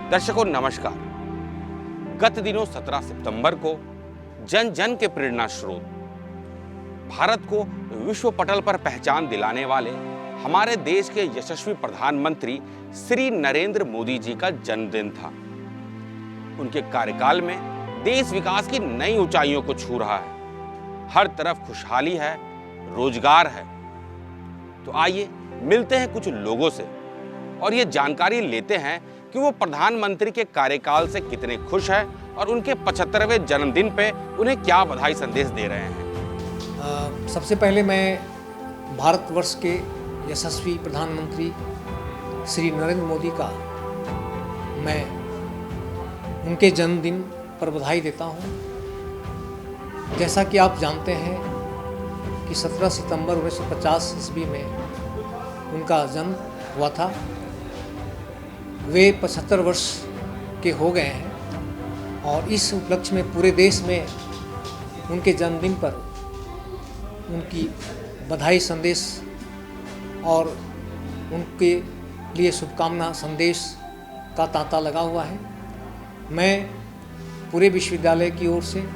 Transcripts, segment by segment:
दर्शकों नमस्कार। गत दिनों 17 सितंबर को जन जन के प्रेरणा स्रोत, भारत को विश्व पटल पर पहचान दिलाने वाले हमारे देश के यशस्वी प्रधानमंत्री श्री नरेंद्र मोदी जी का जन्मदिन था। उनके कार्यकाल में देश विकास की नई ऊंचाइयों को छू रहा है। हर तरफ खुशहाली है, रोजगार है। तो आइए मिलते हैं कुछ लोगों से और ये जानकारी लेते हैं कि वो प्रधानमंत्री के कार्यकाल से कितने खुश हैं और उनके 75वें जन्मदिन पे उन्हें क्या बधाई संदेश दे रहे हैं। सबसे पहले मैं भारतवर्ष के यशस्वी प्रधानमंत्री श्री नरेंद्र मोदी का मैं उनके जन्मदिन पर बधाई देता हूँ। जैसा कि आप जानते हैं कि 17 सितंबर 1950 ईस्वी में उनका जन्म हुआ था। वे 75 वर्ष के हो गए हैं और इस उपलक्ष्य में पूरे देश में उनके जन्मदिन पर उनकी बधाई संदेश और उनके लिए शुभकामना संदेश का तांता लगा हुआ है। मैं पूरे विश्वविद्यालय की ओर से,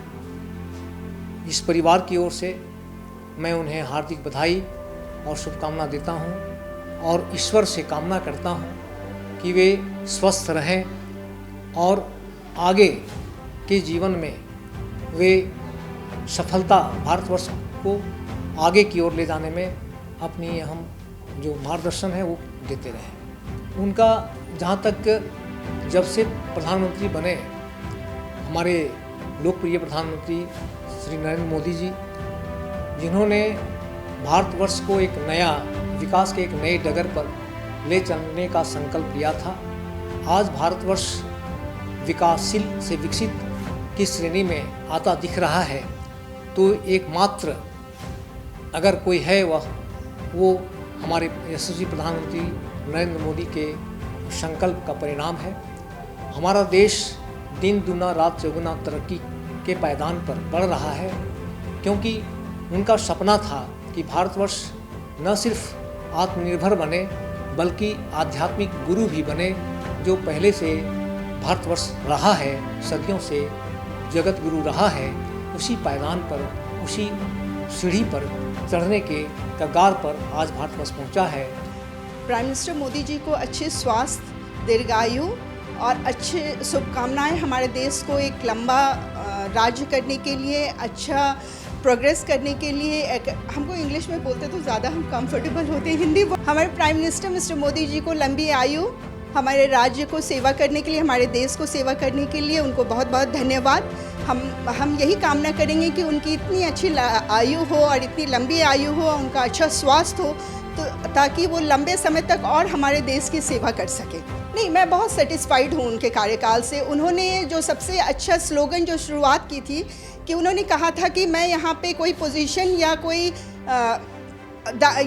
इस परिवार की ओर से मैं उन्हें हार्दिक बधाई और शुभकामना देता हूं और ईश्वर से कामना करता हूं कि वे स्वस्थ रहें और आगे के जीवन में वे सफलता भारतवर्ष को आगे की ओर ले जाने में अपनी अहम जो मार्गदर्शन है वो देते रहें। उनका जहाँ तक जब से प्रधानमंत्री बने हमारे लोकप्रिय प्रधानमंत्री श्री नरेंद्र मोदी जी, जिन्होंने भारतवर्ष को एक नया विकास के एक नए डगर पर ले चलने का संकल्प लिया था, आज भारतवर्ष विकासशील से विकसित की श्रेणी में आता दिख रहा है। तो एकमात्र अगर कोई है वो हमारे यशस्वी प्रधानमंत्री नरेंद्र मोदी के संकल्प का परिणाम है। हमारा देश दिन दुना रात चौगुना तरक्की के पायदान पर बढ़ रहा है, क्योंकि उनका सपना था कि भारतवर्ष न सिर्फ आत्मनिर्भर बने बल्कि आध्यात्मिक गुरु भी बने, जो पहले से भारतवर्ष रहा है, सदियों से जगत गुरु रहा है। उसी पायदान पर, उसी सीढ़ी पर चढ़ने के कगार पर आज भारतवर्ष पहुंचा है। प्राइम मिनिस्टर मोदी जी को अच्छे स्वास्थ्य, दीर्घायु और अच्छे शुभकामनाएं हमारे देश को एक लंबा राज्य करने के लिए, अच्छा प्रोग्रेस करने के लिए। हमको इंग्लिश में बोलते तो ज़्यादा हम कंफर्टेबल होते हैं, हिंदी। हमारे prime minister mister Modi ji को लंबी आयु, हमारे राज्य को सेवा करने के लिए, हमारे देश को सेवा करने के लिए उनको बहुत बहुत धन्यवाद। हम यही कामना करेंगे कि उनकी इतनी अच्छी आयु हो और इतनी लंबी आयु हो, उनका अच्छा स्वास्थ्य हो, तो ताकि वो लंबे समय तक और हमारे देश की सेवा कर सके। नहीं, मैं बहुत सेटिस्फाइड हूँ उनके कार्यकाल से। उन्होंने जो सबसे अच्छा स्लोगन जो शुरुआत की थी कि उन्होंने कहा था कि मैं यहाँ पे कोई पोजीशन या कोई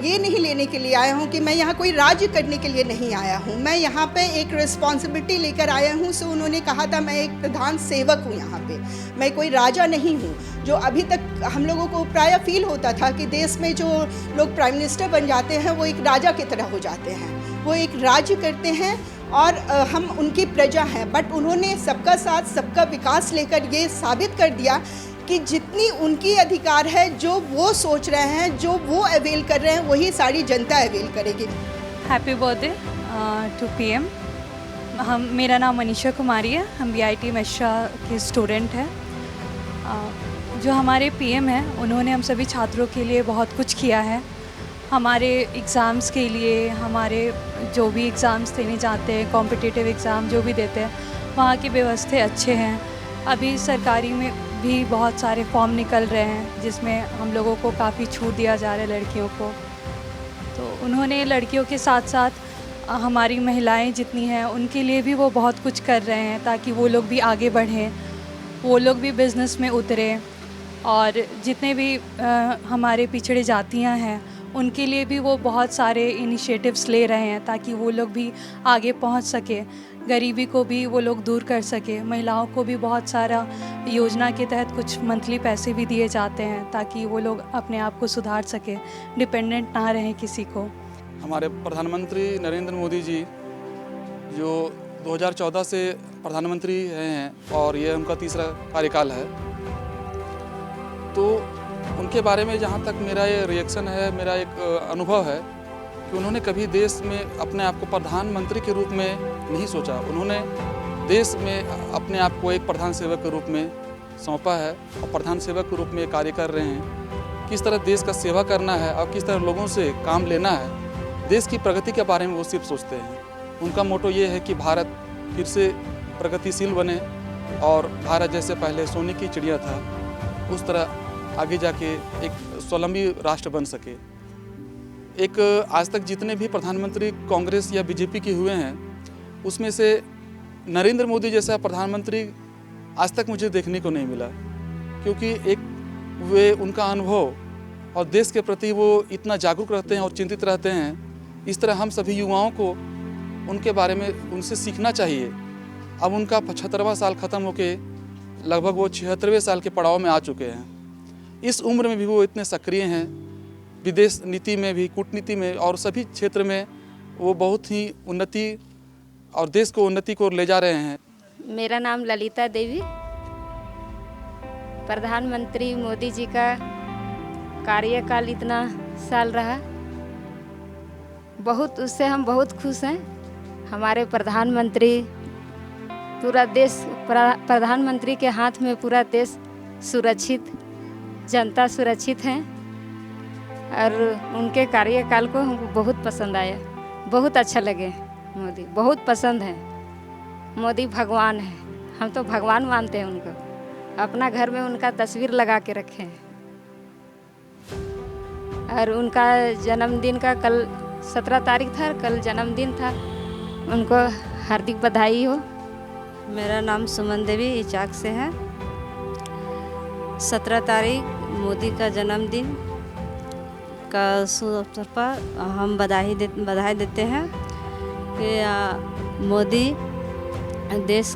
ये नहीं लेने के लिए आया हूँ कि मैं यहाँ कोई राज्य करने के लिए नहीं आया हूँ, मैं यहाँ पे एक रिस्पॉन्सिबिलिटी लेकर आया हूँ। सो उन्होंने कहा था मैं एक प्रधान सेवक हूँ यहाँ पे, मैं कोई राजा नहीं हूँ। जो अभी तक हम लोगों को प्राय फील होता था कि देश में जो लोग प्राइम मिनिस्टर बन जाते हैं वो एक राजा की तरह हो जाते हैं, वो एक राज्य करते हैं और हम उनकी प्रजा हैं। बट उन्होंने सबका साथ सबका विकास लेकर ये साबित कर दिया कि जितनी उनकी अधिकार है, जो वो सोच रहे हैं, जो वो अवेल कर रहे हैं, वही सारी जनता अवेल करेगी। Happy birthday to PM. मेरा नाम मनीषा कुमारी है, हम बीआईटी मेशा के स्टूडेंट हैं। जो हमारे पीएम हैं उन्होंने हम सभी छात्रों के लिए बहुत कुछ किया है। हमारे एग्ज़ाम्स के लिए, हमारे जो भी एग्ज़ाम्स देने जाते हैं, कॉम्पिटिटिव एग्ज़ाम जो भी देते हैं, वहाँ की व्यवस्था अच्छे हैं। अभी सरकारी में भी बहुत सारे फॉर्म निकल रहे हैं जिसमें हम लोगों को काफ़ी छूट दिया जा रहा है लड़कियों को। तो उन्होंने लड़कियों के साथ साथ हमारी महिलाएं जितनी हैं उनके लिए भी वो बहुत कुछ कर रहे हैं ताकि वो लोग भी आगे बढ़ें, वो लोग भी बिज़नेस में उतरें। और जितने भी हमारे पिछड़े जातियां हैं उनके लिए भी वो बहुत सारे इनिशिएटिव्स ले रहे हैं ताकि वो लोग भी आगे पहुंच सके, गरीबी को भी वो लोग दूर कर सके। महिलाओं को भी बहुत सारा योजना के तहत कुछ मंथली पैसे भी दिए जाते हैं ताकि वो लोग अपने आप को सुधार सके, डिपेंडेंट ना रहें किसी को। हमारे प्रधानमंत्री नरेंद्र मोदी जी जो 2014 से प्रधानमंत्री हैं और ये उनका तीसरा कार्यकाल है। तो उनके बारे में जहाँ तक मेरा ये रिएक्शन है, मेरा एक अनुभव है कि उन्होंने कभी देश में अपने आप को प्रधानमंत्री के रूप में नहीं सोचा। उन्होंने देश में अपने आप को एक प्रधान सेवक के रूप में सौंपा है और प्रधान सेवक के रूप में कार्य कर रहे हैं। किस तरह देश का सेवा करना है और किस तरह लोगों से काम लेना है, देश की प्रगति के बारे में वो सिर्फ सोचते हैं। उनका मोटो ये है कि भारत फिर से प्रगतिशील बने और भारत जैसे पहले सोने की चिड़िया था उस तरह आगे जाके एक स्वावलंबी राष्ट्र बन सके। एक आज तक जितने भी प्रधानमंत्री कांग्रेस या बीजेपी के हुए हैं उसमें से नरेंद्र मोदी जैसा प्रधानमंत्री आज तक मुझे देखने को नहीं मिला, क्योंकि एक वे उनका अनुभव और देश के प्रति वो इतना जागरूक रहते हैं और चिंतित रहते हैं। इस तरह हम सभी युवाओं को उनके बारे में उनसे सीखना चाहिए। अब उनका 75वां साल ख़त्म होके लगभग वो 76वें साल के पड़ाव में आ चुके हैं। इस उम्र में भी वो इतने सक्रिय हैं, विदेश नीति में भी, कूटनीति में और सभी क्षेत्र में वो बहुत ही उन्नति और देश को उन्नति को ले जा रहे हैं। मेरा नाम ललिता देवी। प्रधानमंत्री मोदी जी का कार्यकाल इतना साल रहा, बहुत उससे हम बहुत खुश हैं। हमारे प्रधानमंत्री पूरा देश, प्रधानमंत्री के हाथ में पूरा देश सुरक्षित, जनता सुरक्षित हैं और उनके कार्यकाल को हमको बहुत पसंद आया, बहुत अच्छा लगे। मोदी बहुत पसंद है। मोदी भगवान है, हम तो भगवान मानते हैं उनको। अपना घर में उनका तस्वीर लगा के रखे हैं और उनका जन्मदिन का कल 17 तारीख था, कल जन्मदिन था। उनको हार्दिक बधाई हो। मेरा नाम सुमन देवी इचाक से है। 17 तारीख मोदी का जन्मदिन का शुभ अवसर पर हम बधाई देते हैं कि मोदी देश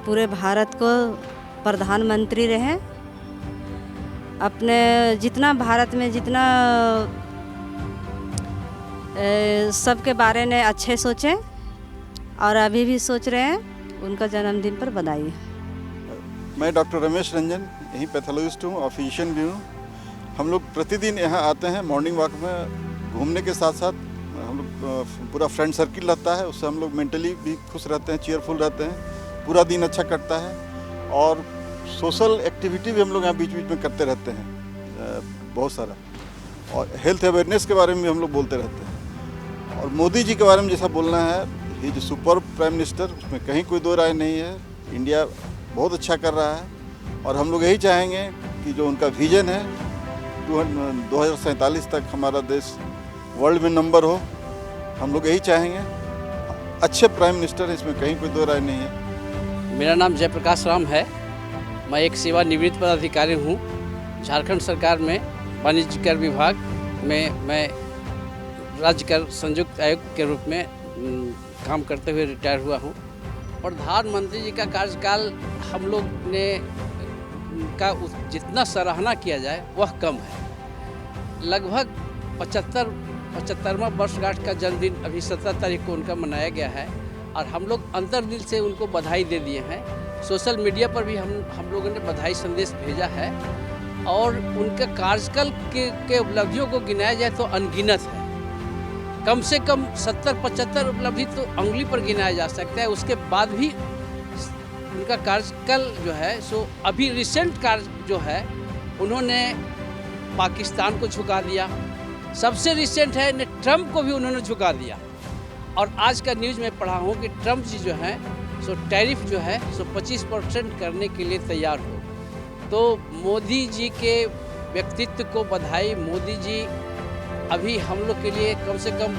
पूरे भारत को प्रधानमंत्री रहे। अपने जितना भारत में जितना सबके बारे में अच्छे सोचें और अभी भी सोच रहे हैं। उनका जन्मदिन पर बधाई। मैं डॉक्टर रमेश रंजन, यहीं पैथोलॉजिस्ट हूँ और फिजिशियन भी हूँ। हम लोग प्रतिदिन यहाँ आते हैं मॉर्निंग वॉक में। घूमने के साथ साथ हम लोग पूरा फ्रेंड सर्किल रहता है, उससे हम लोग मेंटली भी खुश रहते हैं, चीयरफुल रहते हैं, पूरा दिन अच्छा कटता है। और सोशल एक्टिविटी भी हम लोग यहाँ बीच बीच में करते रहते हैं बहुत सारा, और हेल्थ अवेयरनेस के बारे में भी हम लोग बोलते रहते हैं। और मोदी जी के बारे में जैसा बोलना है, ये जो सुपर प्राइम मिनिस्टर, उसमें कहीं कोई दो राय नहीं है। इंडिया बहुत अच्छा कर रहा है और हम लोग यही चाहेंगे कि जो उनका विजन है 2047 तक हमारा देश वर्ल्ड में नंबर हो, हम लोग यही चाहेंगे। अच्छे प्राइम मिनिस्टर है, इसमें कहीं कोई दो राय नहीं है। मेरा नाम जयप्रकाश राम है। मैं एक सेवानिवृत्त पदाधिकारी हूँ। झारखंड सरकार में वाणिज्य कर विभाग में मैं राज्य कर संयुक्त आयुक्त के रूप में काम करते हुए रिटायर हुआ हूँ। प्रधानमंत्री जी का कार्यकाल हम लोग ने का जितना सराहना किया जाए वह कम है। लगभग 75वां वर्षगांठ का जन्मदिन अभी 17 तारीख को उनका मनाया गया है और हम लोग अंतर्दिल से उनको बधाई दे दिए हैं। सोशल मीडिया पर भी हम लोगों ने बधाई संदेश भेजा है और उनके कार्यकाल के उपलब्धियों को गिनाया जाए तो अनगिनत है। कम से कम 70-75 उपलब्धि तो उंगली पर गिनाया जा सकता है। उसके बाद भी उनका कार्यकाल जो है सो अभी रिसेंट कार्य जो है उन्होंने पाकिस्तान को झुका दिया। सबसे रिसेंट है ने ट्रंप को भी उन्होंने झुका दिया। और आज का न्यूज़ में पढ़ा हूँ कि ट्रंप जी जो है सो टैरिफ जो है सो 25% करने के लिए तैयार हो। तो मोदी जी के व्यक्तित्व को बधाई। मोदी जी अभी हम लोग के लिए कम से कम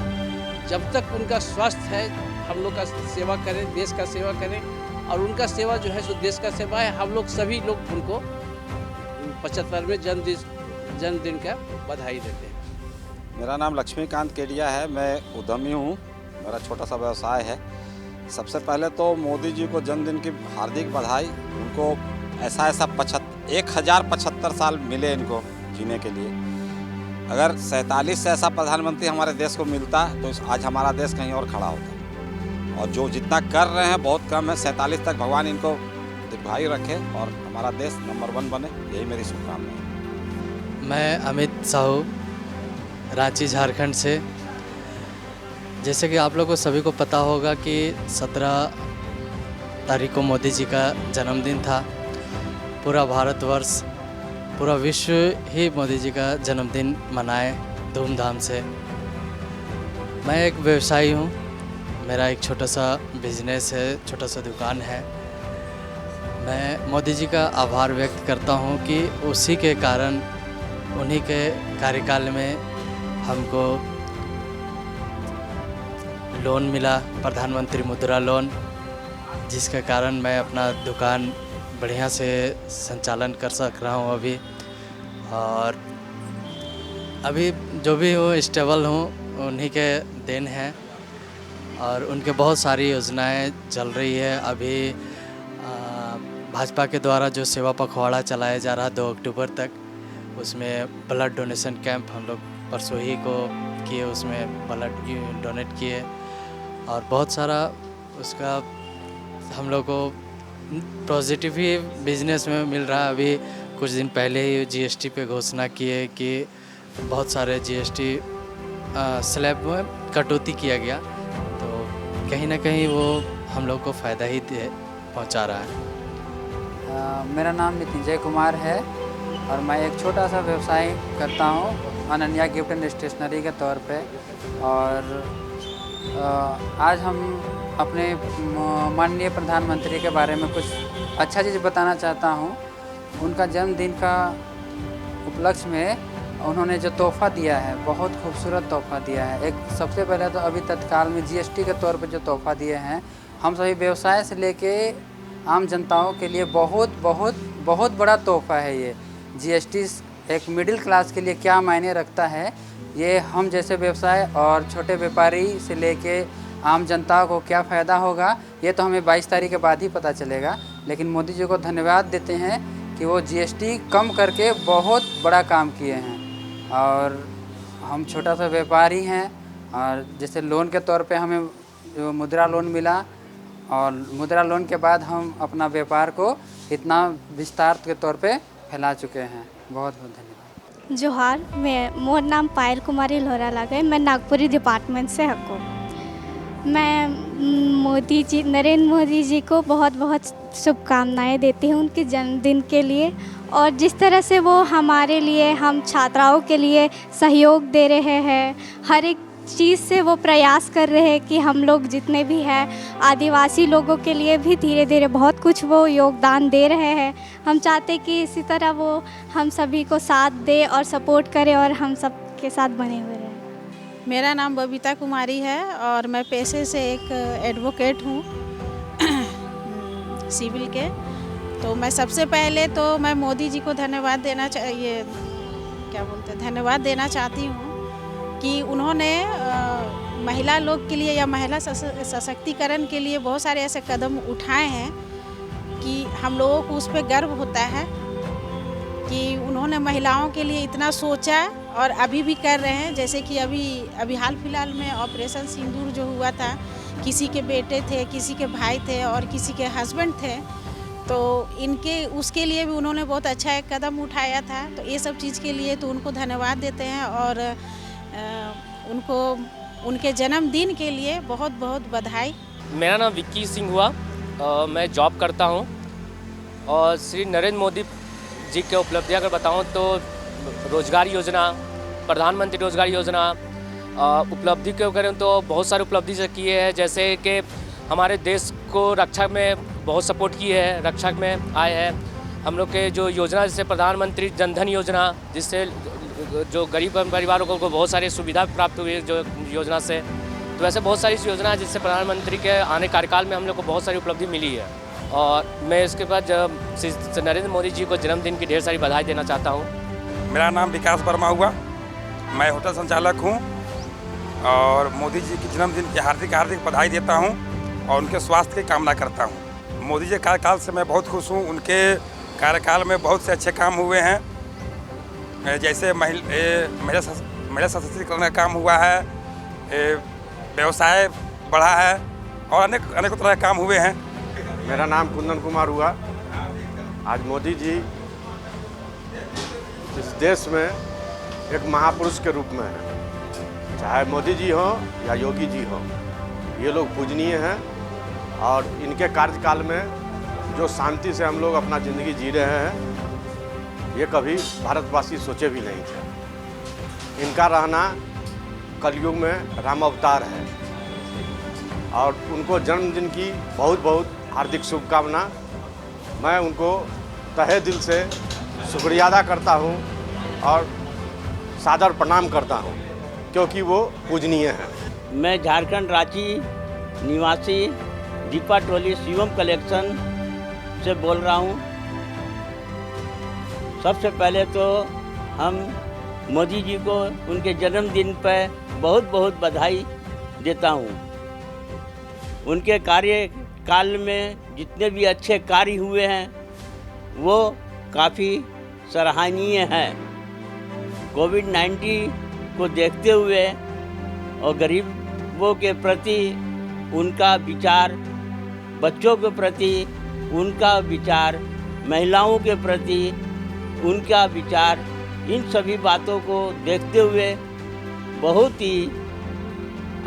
जब तक उनका स्वास्थ्य है हम लोग का सेवा करें, देश का सेवा करें। और उनका सेवा जो है सो देश का सेवा है। हम लोग सभी लोग उनको 75वें जन्मदिन का बधाई देते हैं। मेरा नाम लक्ष्मीकांत केडिया है। मैं उद्यमी हूँ, मेरा छोटा सा व्यवसाय है। सबसे पहले तो मोदी जी को जन्मदिन की हार्दिक बधाई। उनको ऐसा 1075 साल मिले इनको जीने के लिए। अगर 47 से ऐसा प्रधानमंत्री हमारे देश को मिलता तो आज हमारा देश कहीं और खड़ा होता। और जो जितना कर रहे हैं बहुत कम है। 47 तक भगवान इनको दीर्घायु रखे और हमारा देश नंबर 1 बने, यही मेरी शुभकामनाएं है। मैं अमित साहू, रांची झारखंड से। जैसे कि आप लोगों को सभी को पता होगा कि 17 तारीख को मोदी जी का जन्मदिन था। पूरा भारतवर्ष, पूरा विश्व ही मोदी जी का जन्मदिन मनाए धूमधाम से। मैं एक व्यवसायी हूँ, मेरा एक छोटा सा बिजनेस है, छोटा सा दुकान है। मैं मोदी जी का आभार व्यक्त करता हूँ कि उसी के कारण, उन्हीं के कार्यकाल में हमको लोन मिला, प्रधानमंत्री मुद्रा लोन, जिसके कारण मैं अपना दुकान बढ़िया से संचालन कर सक रहा हूँ अभी। और अभी जो भी हो स्टेबल हूँ, उन्हीं के देन है। और उनके बहुत सारी योजनाएं चल रही है। अभी भाजपा के द्वारा जो सेवा पखवाड़ा चलाया जा रहा 2 अक्टूबर तक, उसमें ब्लड डोनेशन कैंप हम लोग परसों ही को किए, उसमें ब्लड डोनेट किए। और बहुत सारा उसका हम लोग को पॉजिटिव ही बिजनेस में मिल रहा है। अभी कुछ दिन पहले ही जीएसटी पे घोषणा किए कि बहुत सारे जीएसटी स्लैब में कटौती किया गया, तो कहीं ना कहीं वो हम लोग को फ़ायदा ही पहुंचा रहा है। मेरा नाम नितिंजय कुमार है और मैं एक छोटा सा व्यवसाय करता हूँ अनन्या गिफ्ट एंड स्टेशनरी के तौर पे। और आज हम अपने माननीय प्रधानमंत्री के बारे में कुछ अच्छा चीज़ बताना चाहता हूँ। उनका जन्मदिन का उपलक्ष्य में उन्होंने जो तोहफ़ा दिया है, बहुत खूबसूरत तोहफ़ा दिया है। एक सबसे पहले तो अभी तत्काल में जीएसटी के तौर पे जो तोहफ़ा दिए हैं, हम सभी व्यवसाय से लेके आम जनताओं के लिए बहुत बहुत बहुत बड़ा तोहफ़ा है। ये जीएसटी एक मिडिल क्लास के लिए क्या मायने रखता है, ये हम जैसे व्यवसाय और छोटे व्यापारी से लेके आम जनता को क्या फ़ायदा होगा, ये तो हमें 22 तारीख के बाद ही पता चलेगा। लेकिन मोदी जी को धन्यवाद देते हैं कि वो जीएसटी कम करके बहुत बड़ा काम किए हैं। और हम छोटा सा व्यापारी हैं, और जैसे लोन के तौर पे हमें जो मुद्रा लोन मिला, और मुद्रा लोन के बाद हम अपना व्यापार को इतना विस्तार के तौर पे फैला चुके हैं। बहुत बहुत धन्यवाद। जोहार, मैं मोर नाम पायल कुमारी लोहरा लागे, मैं नागपुरी डिपार्टमेंट से हूँ। मैं मोदी जी, नरेंद्र मोदी जी को बहुत बहुत शुभकामनाएं देती हूँ उनके जन्मदिन के लिए। और जिस तरह से वो हमारे लिए, हम छात्राओं के लिए सहयोग दे रहे हैं, हर एक चीज़ से वो प्रयास कर रहे हैं कि हम लोग जितने भी हैं, आदिवासी लोगों के लिए भी धीरे धीरे बहुत कुछ वो योगदान दे रहे हैं। हम चाहते हैं कि इसी तरह वो हम सभी को साथ दे और सपोर्ट करे और हम सब के साथ बने हुए रहें। मेरा नाम बबीता कुमारी है और मैं पेशे से एक एडवोकेट हूँ सिविल के। तो मैं सबसे पहले तो मैं मोदी जी को धन्यवाद देना धन्यवाद देना चाहती हूँ कि उन्होंने महिला लोग के लिए या महिला सशक्तिकरण के लिए बहुत सारे ऐसे कदम उठाए हैं कि हम लोगों को उस पर गर्व होता है कि उन्होंने महिलाओं के लिए इतना सोचा और अभी भी कर रहे हैं। जैसे कि अभी हाल फिलहाल में ऑपरेशन सिंदूर जो हुआ था, किसी के बेटे थे, किसी के भाई थे और किसी के हस्बैंड थे, तो इनके उसके लिए भी उन्होंने बहुत अच्छा एक कदम उठाया था। तो ये सब चीज़ के लिए तो उनको धन्यवाद देते हैं और उनको उनके जन्मदिन के लिए बहुत बहुत बधाई। मेरा नाम विक्की सिंह हुआ, मैं जॉब करता हूँ और श्री नरेंद्र मोदी जी के उपलब्धि अगर बताऊँ तो रोजगार योजना, प्रधानमंत्री रोजगार योजना उपलब्धि के करें तो बहुत सारी उपलब्धि से किए हैं। जैसे कि हमारे देश को रक्षा में बहुत सपोर्ट की है, रक्षा में आए हैं हम लोग के जो योजना, जैसे प्रधानमंत्री जनधन योजना, जिससे जो गरीब परिवारों को बहुत सारी सुविधा प्राप्त हुई है जो योजना से। तो ऐसे बहुत सारी योजना है जिससे प्रधानमंत्री के आने कार्यकाल में हम लोग को बहुत सारी उपलब्धि मिली है। और मैं इसके बाद नरेंद्र मोदी जी को जन्मदिन की ढेर सारी बधाई देना चाहता हूँ। मेरा नाम विकास वर्मा हुआ, मैं होटल संचालक हूँ और मोदी जी की जन्मदिन की हार्दिक हार्दिक बधाई देता हूँ और उनके स्वास्थ्य की कामना करता हूँ। मोदी जी कार्यकाल से मैं बहुत खुश हूँ। उनके कार्यकाल में बहुत से अच्छे काम हुए हैं, जैसे महिला सशक्तिकरण का काम हुआ है, व्यवसाय बढ़ा है और अनेकों तरह के काम हुए हैं। मेरा नाम कुंदन कुमार हुआ। आज मोदी जी इस देश में एक महापुरुष के रूप में हैं। चाहे मोदी जी हो या योगी जी हो, ये लोग पूजनीय हैं और इनके कार्यकाल में जो शांति से हम लोग अपना ज़िंदगी जी रहे हैं, ये कभी भारतवासी सोचे भी नहीं थे। इनका रहना कलयुग में राम अवतार है और उनको जन्मदिन की बहुत बहुत हार्दिक शुभकामना। मैं उनको तहे दिल से शुक्रिया अदा करता हूँ और सादर प्रणाम करता हूँ, क्योंकि वो पूजनीय हैं। मैं झारखंड रांची निवासी दीपा टोली शिवम कलेक्शन से बोल रहा हूँ। सबसे पहले तो हम मोदी जी को उनके जन्मदिन पर बहुत बहुत बधाई देता हूँ। उनके कार्यकाल में जितने भी अच्छे कार्य हुए हैं वो काफ़ी सराहनीय हैं। कोविड-19 को देखते हुए और गरीबों के प्रति उनका विचार, बच्चों के प्रति उनका विचार, महिलाओं के प्रति उनका विचार, इन सभी बातों को देखते हुए बहुत ही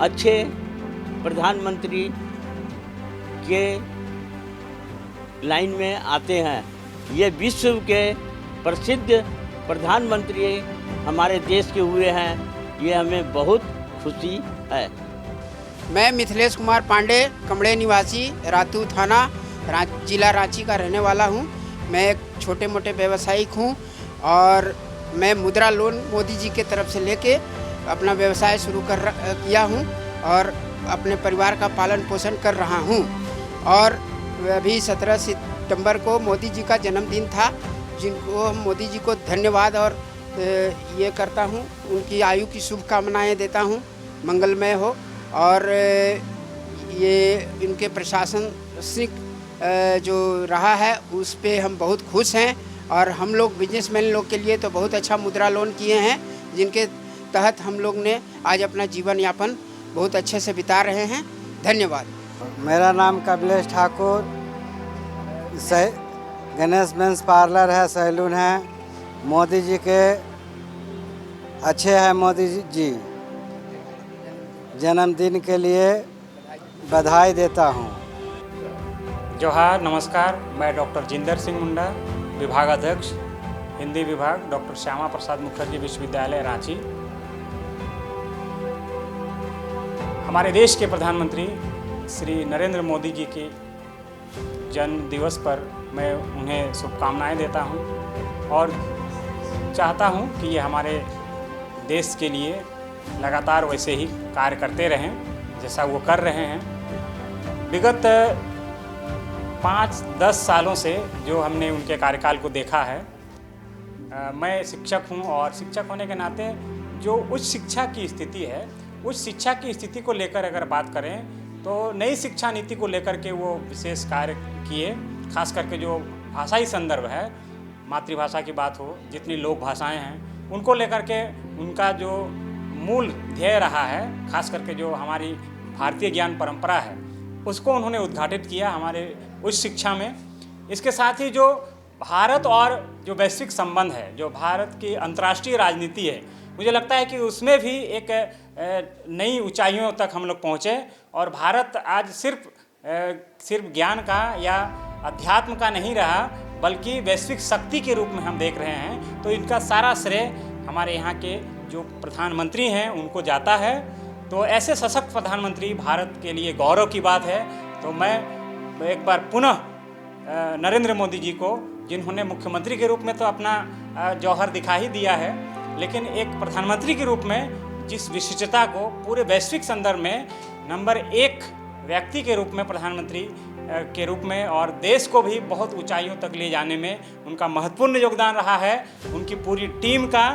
अच्छे प्रधानमंत्री के लाइन में आते हैं। ये विश्व के प्रसिद्ध प्रधानमंत्री हमारे देश के हुए हैं, ये हमें बहुत खुशी है। मैं मिथिलेश कुमार पांडे, कमड़े निवासी, रातू थाना, जिला रांची का रहने वाला हूँ। मैं एक छोटे मोटे व्यवसायिक हूँ और मैं मुद्रा लोन मोदी जी के तरफ से लेके अपना व्यवसाय शुरू किया हूँ और अपने परिवार का पालन पोषण कर रहा हूँ। और अभी 17 सितंबर को मोदी जी का जन्मदिन था, जिनको हम मोदी जी को धन्यवाद और ये करता हूँ, उनकी आयु की शुभकामनाएं देता हूँ, मंगलमय हो। और ये इनके प्रशासनिक जो रहा है उस पे हम बहुत खुश हैं और हम लोग बिजनेसमैन लोग के लिए तो बहुत अच्छा मुद्रा लोन किए हैं, जिनके तहत हम लोग ने आज अपना जीवन यापन बहुत अच्छे से बिता रहे हैं। धन्यवाद। मेरा नाम कमलेश ठाकुर, गणेश मेंस पार्लर है, सैलून है। मोदी जी के अच्छे हैं, मोदी जी जन्मदिन के लिए बधाई देता हूँ। जोहार, नमस्कार। मैं डॉक्टर जिंदर सिंह मुंडा, विभाग अध्यक्ष हिंदी विभाग, डॉक्टर श्यामा प्रसाद मुखर्जी विश्वविद्यालय रांची। हमारे देश के प्रधानमंत्री श्री नरेंद्र मोदी जी के जन्म दिवस पर मैं उन्हें शुभकामनाएं देता हूं और चाहता हूं कि ये हमारे देश के लिए लगातार वैसे ही कार्य करते रहें जैसा वो कर रहे हैं। विगत 5-10 सालों से जो हमने उनके कार्यकाल को देखा है, मैं शिक्षक हूं और शिक्षक होने के नाते जो उच्च शिक्षा की स्थिति है, उच्च शिक्षा की स्थिति को लेकर अगर बात करें तो नई शिक्षा नीति को लेकर के वो विशेष कार्य किए। खास करके जो भाषाई संदर्भ है, मातृभाषा की बात हो, जितनी लोक भाषाएं हैं उनको लेकर के उनका जो मूल ध्येय रहा है, खास करके जो हमारी भारतीय ज्ञान परंपरा है उसको उन्होंने उद्घाटित किया हमारे उच्च शिक्षा में। इसके साथ ही जो भारत और जो वैश्विक संबंध है, जो भारत की अंतर्राष्ट्रीय राजनीति है, मुझे लगता है कि उसमें भी एक नई ऊंचाइयों तक हम लोग पहुँचे और भारत आज सिर्फ ज्ञान का या अध्यात्म का नहीं रहा, बल्कि वैश्विक शक्ति के रूप में हम देख रहे हैं। तो इनका सारा श्रेय हमारे यहाँ के जो प्रधानमंत्री हैं उनको जाता है। तो ऐसे सशक्त प्रधानमंत्री भारत के लिए गौरव की बात है। तो मैं एक बार पुनः नरेंद्र मोदी जी को, जिन्होंने मुख्यमंत्री के रूप में तो अपना जौहर दिखा ही दिया है, लेकिन एक प्रधानमंत्री के रूप में जिस विशिष्टता को पूरे वैश्विक संदर्भ में नंबर 1 व्यक्ति के रूप में, प्रधानमंत्री के रूप में और देश को भी बहुत ऊंचाइयों तक ले जाने में उनका महत्वपूर्ण योगदान रहा है। उनकी पूरी टीम का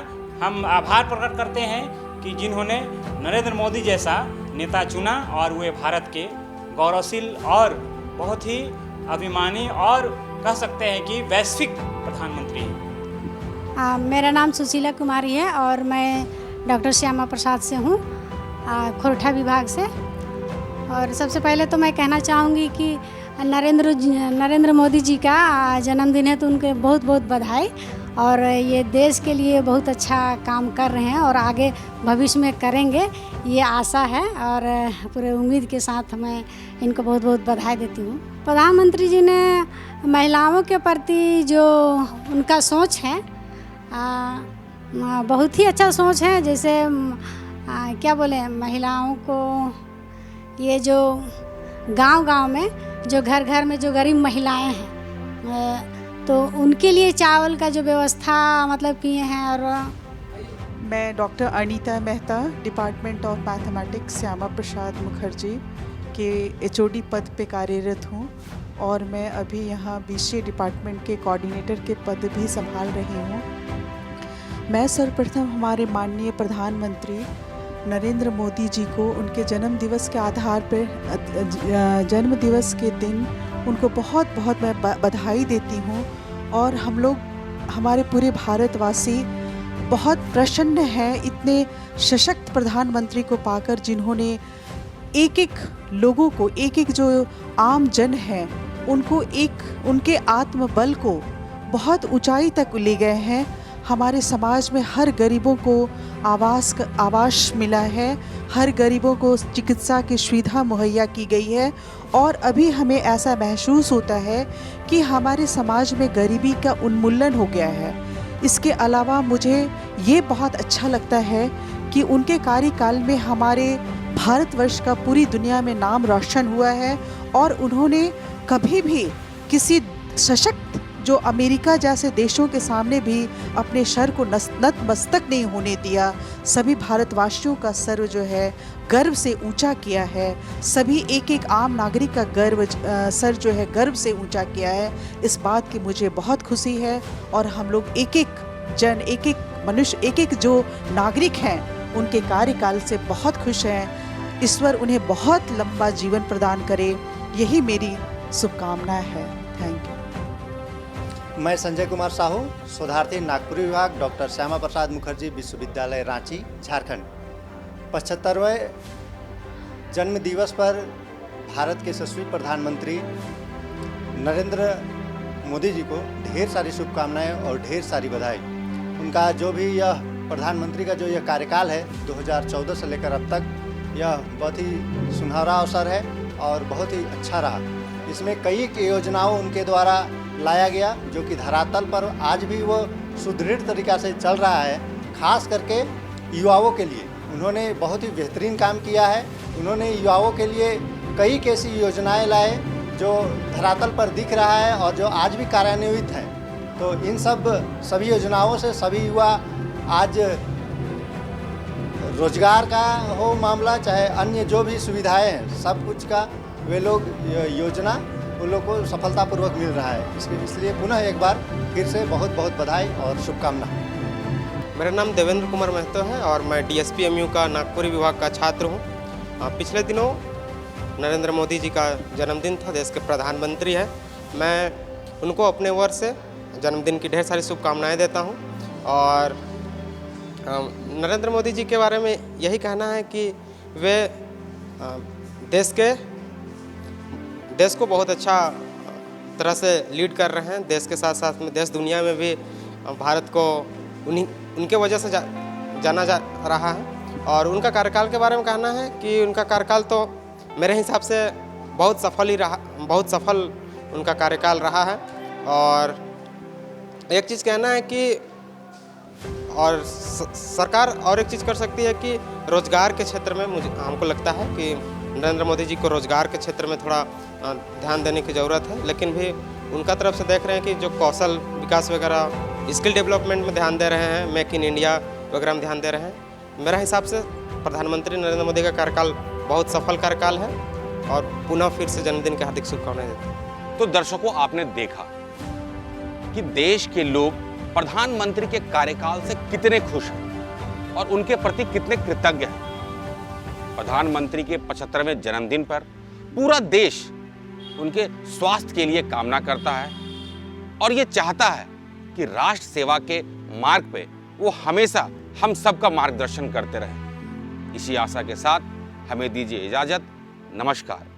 हम आभार प्रकट करते हैं कि जिन्होंने नरेंद्र मोदी जैसा नेता चुना और वे भारत के गौरवशील और बहुत ही अभिमानी और कह सकते हैं कि वैश्विक प्रधानमंत्री हैं। मेरा नाम सुशीला कुमारी है और मैं डॉक्टर श्यामा प्रसाद से हूँ, खोरठा विभाग से। और सबसे पहले तो मैं कहना चाहूँगी कि नरेंद्र मोदी जी का जन्मदिन है, तो उनके बहुत बहुत बधाई। और ये देश के लिए बहुत अच्छा काम कर रहे हैं और आगे भविष्य में करेंगे, ये आशा है। और पूरे उम्मीद के साथ मैं इनको बहुत बहुत बधाई देती हूँ। प्रधानमंत्री जी ने महिलाओं के प्रति जो उनका सोच है, बहुत ही अच्छा सोच है। जैसे क्या बोले, महिलाओं को ये जो गांव-गांव में जो घर में जो गरीब महिलाएं हैं, तो उनके लिए चावल का जो व्यवस्था मतलब किए हैं। और मैं doctor Anita Mehta, department of mathematics, Shyama Prasad Mukherjee के HOD पद पे कार्यरत हूँ और मैं अभी यहाँ BCA डिपार्टमेंट के कोऑर्डिनेटर के पद भी संभाल रही हूँ। मैं सर्वप्रथम हमारे माननीय प्रधानमंत्री नरेंद्र मोदी जी को उनके जन्म दिवस के आधार पर जन्म दिवस के दिन उनको बहुत बहुत मैं बधाई देती हूँ। और हम लोग, हमारे पूरे भारतवासी बहुत प्रसन्न हैं इतने सशक्त प्रधानमंत्री को पाकर, जिन्होंने एक एक लोगों को, एक एक जो आम जन है उनको, एक उनके आत्मबल को बहुत ऊंचाई तक ले गए हैं। हमारे समाज में हर गरीबों को आवास मिला है, हर गरीबों को चिकित्सा की सुविधा मुहैया की गई है। और अभी हमें ऐसा महसूस होता है कि हमारे समाज में गरीबी का उन्मूलन हो गया है। इसके अलावा मुझे ये बहुत अच्छा लगता है कि उनके कार्यकाल में हमारे भारतवर्ष का पूरी दुनिया में नाम रोशन हुआ है और उन्होंने कभी भी किसी सशक्त जो अमेरिका जैसे देशों के सामने भी अपने सर को नतमस्तक नहीं होने दिया। सभी भारतवासियों का सर जो है गर्व से ऊंचा किया है। सभी एक एक आम नागरिक का सर जो है गर्व से ऊंचा किया है। इस बात की मुझे बहुत खुशी है। और हम लोग एक एक जन, एक एक मनुष्य, एक एक जो नागरिक हैं उनके कार्यकाल से बहुत खुश हैं। ईश्वर उन्हें बहुत लंबा जीवन प्रदान करे, यही मेरी शुभकामनाएं है। Thank you. मैं संजय कुमार साहू, शोधार्थी, नागपुरी विभाग, डॉक्टर श्यामा प्रसाद मुखर्जी विश्वविद्यालय, रांची, झारखंड। 75वें जन्म दिवस पर भारत के यशस्वी प्रधानमंत्री नरेंद्र मोदी जी को ढेर सारी शुभकामनाएं और ढेर सारी बधाई। उनका जो भी यह प्रधानमंत्री का जो यह कार्यकाल है 2014 से लेकर अब तक, यह बहुत ही सुनहरा अवसर है और बहुत ही अच्छा रहा। इसमें कई योजनाओं उनके द्वारा लाया गया जो कि धरातल पर आज भी वो सुदृढ़ तरीक़ा से चल रहा है। खास करके युवाओं के लिए उन्होंने बहुत ही बेहतरीन काम किया है। उन्होंने युवाओं के लिए कई ऐसी योजनाएं लाए जो धरातल पर दिख रहा है और जो आज भी कार्यान्वित है। तो इन सभी योजनाओं से सभी युवा आज रोजगार का हो मामला, चाहे अन्य जो भी सुविधाएं हैं, सब कुछ का वे लोग योजना उन लोग को सफलतापूर्वक मिल रहा है। इसलिए पुनः एक बार फिर से बहुत बहुत बधाई और शुभकामना। मेरा नाम देवेंद्र कुमार महतो है और मैं DSP-MU का नागपुरी विभाग का छात्र हूँ। पिछले दिनों नरेंद्र मोदी जी का जन्मदिन था, देश के प्रधानमंत्री है। मैं उनको अपने ओर से जन्मदिन की ढेर सारी शुभकामनाएं देता हूँ। और नरेंद्र मोदी जी के बारे में यही कहना है कि वे देश को बहुत अच्छा तरह से लीड कर रहे हैं। देश के साथ साथ में देश दुनिया में भी भारत को उनके वजह से जाना जा रहा है। और उनका कार्यकाल के बारे में कहना है कि उनका कार्यकाल तो मेरे हिसाब से बहुत सफल ही रहा, बहुत सफल उनका कार्यकाल रहा है। और एक चीज़ कहना है कि और सरकार और एक चीज़ कर सकती है कि रोज़गार के क्षेत्र में हमको लगता है कि नरेंद्र मोदी जी को रोज़गार के क्षेत्र में थोड़ा ध्यान देने की ज़रूरत है। लेकिन भी उनका तरफ से देख रहे हैं कि जो कौशल विकास वगैरह, स्किल डेवलपमेंट में ध्यान दे रहे हैं, मेक इन इंडिया वगैरह में ध्यान दे रहे हैं। मेरा हिसाब से प्रधानमंत्री नरेंद्र मोदी का कार्यकाल बहुत सफल कार्यकाल है और पुनः फिर से जन्मदिन की हार्दिक शुभकामनाएं देते हैं। तो दर्शकों, आपने देखा कि देश के लोग प्रधानमंत्री के कार्यकाल से कितने खुश हैं और उनके प्रति कितने कृतज्ञ हैं। प्रधानमंत्री के 75वें जन्मदिन पर पूरा देश उनके स्वास्थ्य के लिए कामना करता है और ये चाहता है कि राष्ट्र सेवा के मार्ग पे वो हमेशा हम सबका मार्गदर्शन करते रहें। इसी आशा के साथ हमें दीजिए इजाजत। नमस्कार।